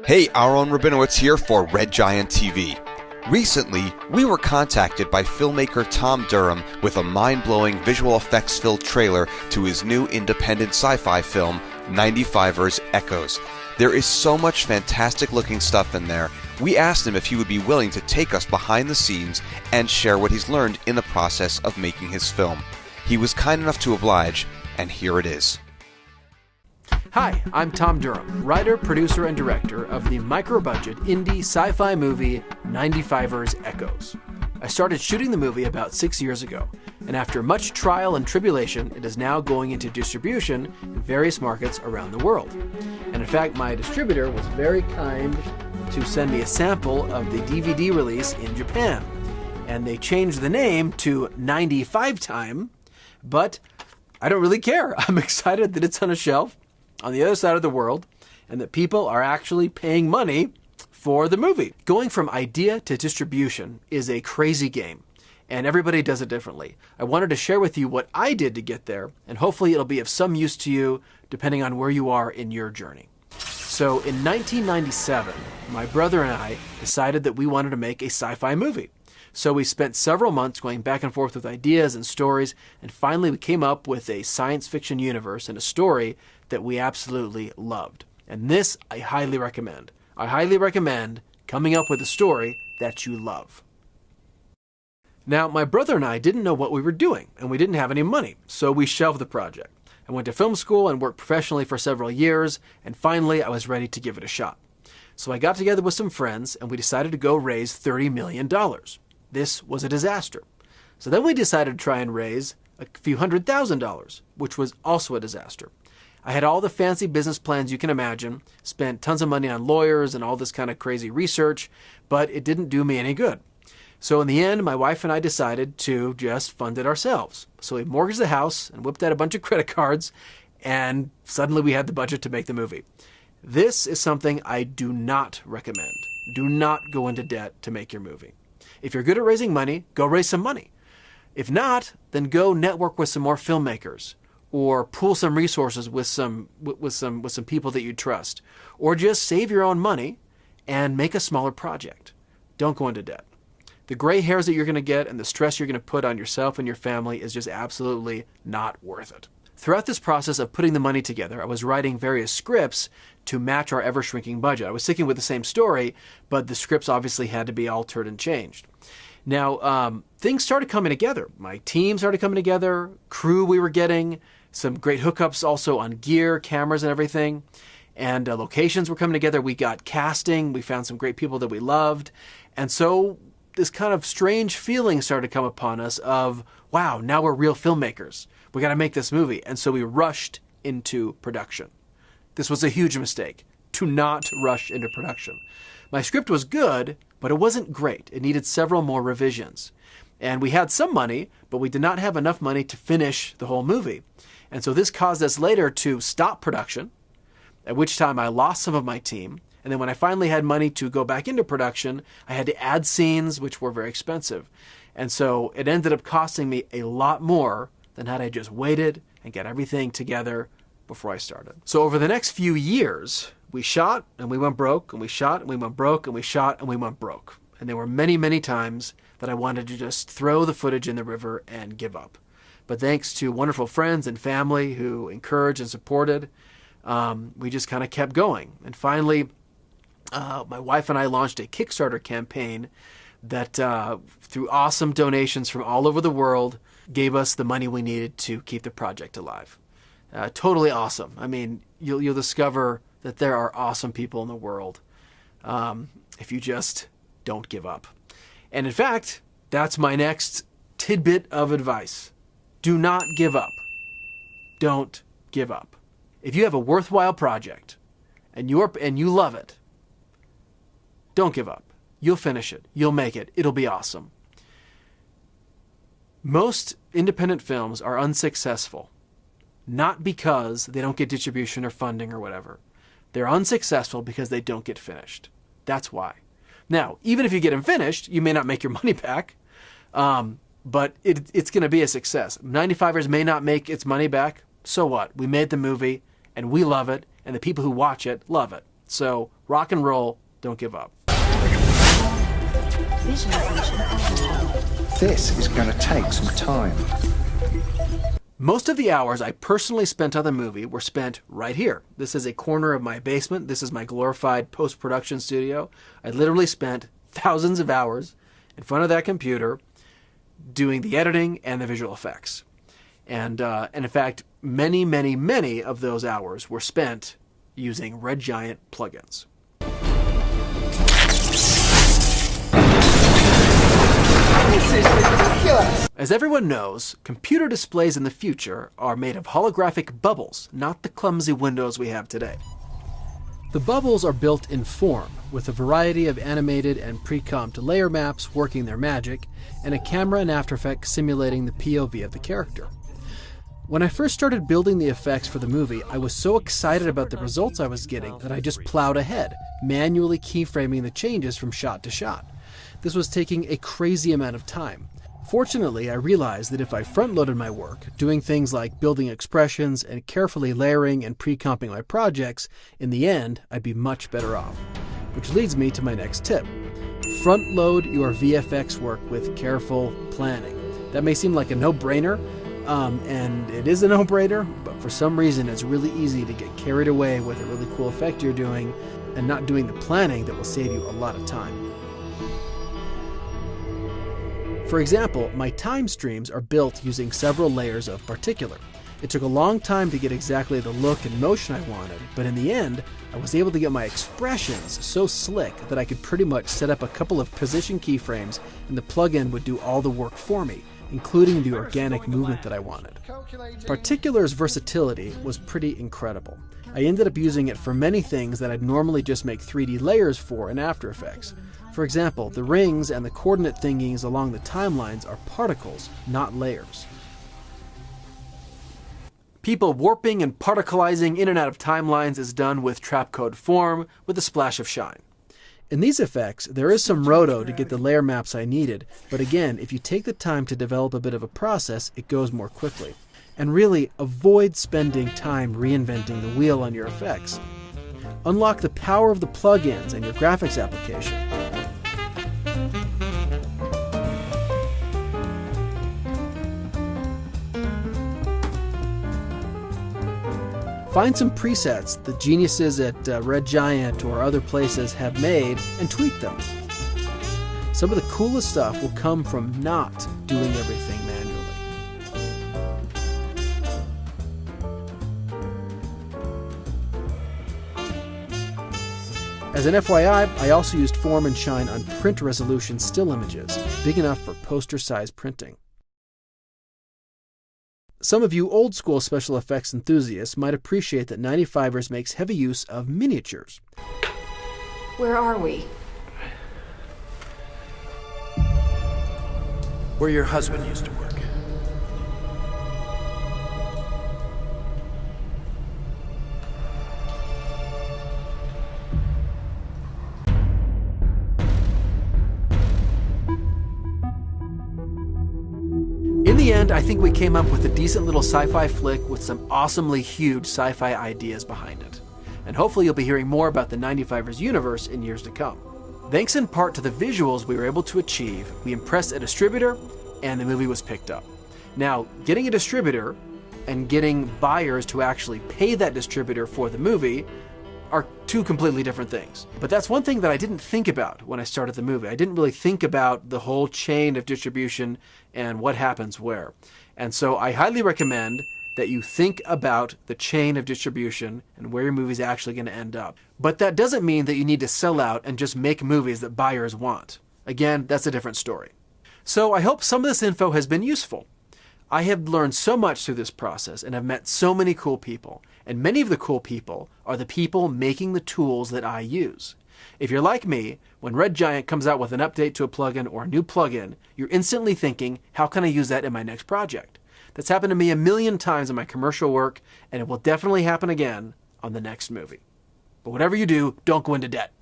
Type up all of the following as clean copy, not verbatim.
Hey, Aaron Rabinowitz here for Red Giant TV. Recently, we were contacted by filmmaker Tom Durham with a mind-blowing visual effects-filled trailer to his new independent sci-fi film, 95ers Echoes. There is so much fantastic-looking stuff in there. We asked him if he would be willing to take us behind the scenes and share what he's learned in the process of making his film. He was kind enough to oblige, and here it is. Hi, I'm Tom Durham, writer, producer, and director of the micro-budget indie sci-fi movie 95ers Echoes. I started shooting the movie about 6 years ago, and after much trial and tribulation, it is now going into distribution in various markets around the world. And in fact, my distributor was very kind to send me a sample of the DVD release in Japan. And they changed the name to 95 Time, but I don't really care. I'm excited that it's on a shelf on the other side of the world, and that people are actually paying money for the movie. Going from idea to distribution is a crazy game, and everybody does it differently. I wanted to share with you what I did to get there, and hopefully it'll be of some use to you depending on where you are in your journey. So in 1997, my brother and I decided that we wanted to make a sci-fi movie. So we spent several months going back and forth with ideas and stories, and finally we came up with a science fiction universe and a story that we absolutely loved. And this I highly recommend. I highly recommend coming up with a story that you love. Now, my brother and I didn't know what we were doing, and we didn't have any money, so we shelved the project. I went to film school and worked professionally for several years, and finally I was ready to give it a shot. So I got together with some friends, and we decided to go raise $30 million. This was a disaster. So then we decided to try and raise a few $100,000, which was also a disaster. I had all the fancy business plans you can imagine, spent tons of money on lawyers and all this kind of crazy research, but it didn't do me any good. So in the end, my wife and I decided to just fund it ourselves. So we mortgaged the house and whipped out a bunch of credit cards, and suddenly we had the budget to make the movie. This is something I do not recommend. Do not go into debt to make your movie. If you're good at raising money, go raise some money. If not, then go network with some more filmmakers, or pool some resources with some people that you trust, or just save your own money and make a smaller project. Don't go into debt. The gray hairs that you're going to get and the stress you're going to put on yourself and your family is just absolutely not worth it. Throughout this process of putting the money together, I was writing various scripts to match our ever-shrinking budget. I was sticking with the same story, but the scripts obviously had to be altered and changed. Now, things started coming together. My team started coming together, crew we were getting, some great hookups also on gear, cameras and everything, and locations were coming together. We got casting, we found some great people that we loved, and so this kind of strange feeling started to come upon us of, wow, now we're real filmmakers. We got to make this movie. And so we rushed into production. This was a huge mistake. Do not rush into production. My script was good, but it wasn't great. It needed several more revisions. And we had some money, but we did not have enough money to finish the whole movie. And so this caused us later to stop production, at which time I lost some of my team. And then when I finally had money to go back into production, I had to add scenes, which were very expensive. And so it ended up costing me a lot more than had I just waited and got everything together before I started. So over the next few years, we shot and we went broke, and we shot and we went broke, and we shot and we went broke. And there were many, many times that I wanted to just throw the footage in the river and give up. But thanks to wonderful friends and family who encouraged and supported, we just kind of kept going. And finally, my wife and I launched a Kickstarter campaign that, through awesome donations from all over the world, gave us the money we needed to keep the project alive. Totally awesome. I mean, you'll discover that there are awesome people in the world if you just don't give up. And in fact, that's my next tidbit of advice. Do not give up. Don't give up. If you have a worthwhile project and you love it, don't give up. You'll finish it. You'll make it. It'll be awesome. Most independent films are unsuccessful, not because they don't get distribution or funding or whatever. They're unsuccessful because they don't get finished. That's why. Now, even if you get them finished, you may not make your money back, but it's going to be a success. 95ers may not make its money back. So what? We made the movie, and we love it, and the people who watch it love it. So rock and roll, don't give up. This is going to take some time. Most of the hours I personally spent on the movie were spent right here. This is a corner of my basement. This is my glorified post-production studio. I literally spent thousands of hours in front of that computer doing the editing and the visual effects. And in fact, many, many, many of those hours were spent using Red Giant plugins. This is ridiculous! As everyone knows, computer displays in the future are made of holographic bubbles, not the clumsy windows we have today. The bubbles are built in form, with a variety of animated and pre-comped layer maps working their magic, and a camera and After Effects simulating the POV of the character. When I first started building the effects for the movie, I was so excited about the results I was getting that I just plowed ahead, manually keyframing the changes from shot to shot. This was taking a crazy amount of time. Fortunately, I realized that if I front-loaded my work, doing things like building expressions and carefully layering and pre-comping my projects, in the end, I'd be much better off. Which leads me to my next tip. Front-load your VFX work with careful planning. That may seem like a no-brainer, and it is a no-brainer, but for some reason it's really easy to get carried away with a really cool effect you're doing and not doing the planning that will save you a lot of time. For example, my time streams are built using several layers of particular. It took a long time to get exactly the look and motion I wanted, but in the end, I was able to get my expressions so slick that I could pretty much set up a couple of position keyframes and the plugin would do all the work for me, including the organic movement that I wanted. Particular's versatility was pretty incredible. I ended up using it for many things that I'd normally just make 3D layers for in After Effects. For example, the rings and the coordinate thingies along the timelines are particles, not layers. People warping and particleizing in and out of timelines is done with trapcode form with a splash of shine. In these effects, there is some roto to get the layer maps I needed, but again, if you take the time to develop a bit of a process, it goes more quickly. And really, avoid spending time reinventing the wheel on your effects. Unlock the power of the plugins and your graphics application. Find some presets that geniuses at Red Giant or other places have made and tweak them. Some of the coolest stuff will come from not doing everything manually. As an FYI, I also used Form and Shine on print resolution still images, big enough for poster-size printing. Some of you old-school special effects enthusiasts might appreciate that 95ers makes heavy use of miniatures. Where are we? Where your husband used to work. In the end, I think we came up with a decent little sci-fi flick with some awesomely huge sci-fi ideas behind it. And hopefully you'll be hearing more about the 95ers universe in years to come. Thanks in part to the visuals we were able to achieve, we impressed a distributor and the movie was picked up. Now, getting a distributor and getting buyers to actually pay that distributor for the movie are two completely different things. But that's one thing that I didn't think about when I started the movie. I didn't really think about the whole chain of distribution and what happens where. And so I highly recommend that you think about the chain of distribution and where your movie's actually going to end up. But that doesn't mean that you need to sell out and just make movies that buyers want. Again, that's a different story. So I hope some of this info has been useful. I have learned so much through this process and have met so many cool people. And many of the cool people are the people making the tools that I use. If you're like me, when Red Giant comes out with an update to a plugin or a new plugin, you're instantly thinking, how can I use that in my next project? That's happened to me a million times in my commercial work, and it will definitely happen again on the next movie. But whatever you do, don't go into debt.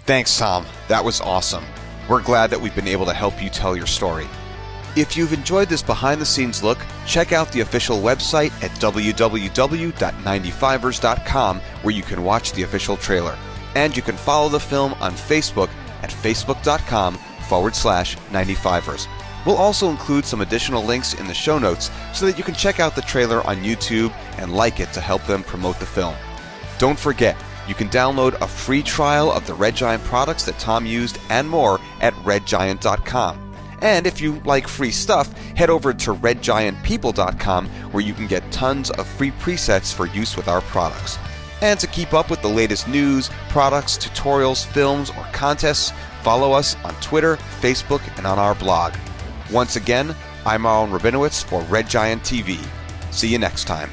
Thanks, Tom. That was awesome. We're glad that we've been able to help you tell your story. If you've enjoyed this behind-the-scenes look, check out the official website at www.95ers.com where you can watch the official trailer. And you can follow the film on Facebook at facebook.com/95ers. We'll also include some additional links in the show notes so that you can check out the trailer on YouTube and like it to help them promote the film. Don't forget, you can download a free trial of the Red Giant products that Tom used and more at redgiant.com. And if you like free stuff, head over to redgiantpeople.com where you can get tons of free presets for use with our products. And to keep up with the latest news, products, tutorials, films, or contests, follow us on Twitter, Facebook, and on our blog. Once again, I'm Aaron Rabinowitz for Red Giant TV. See you next time.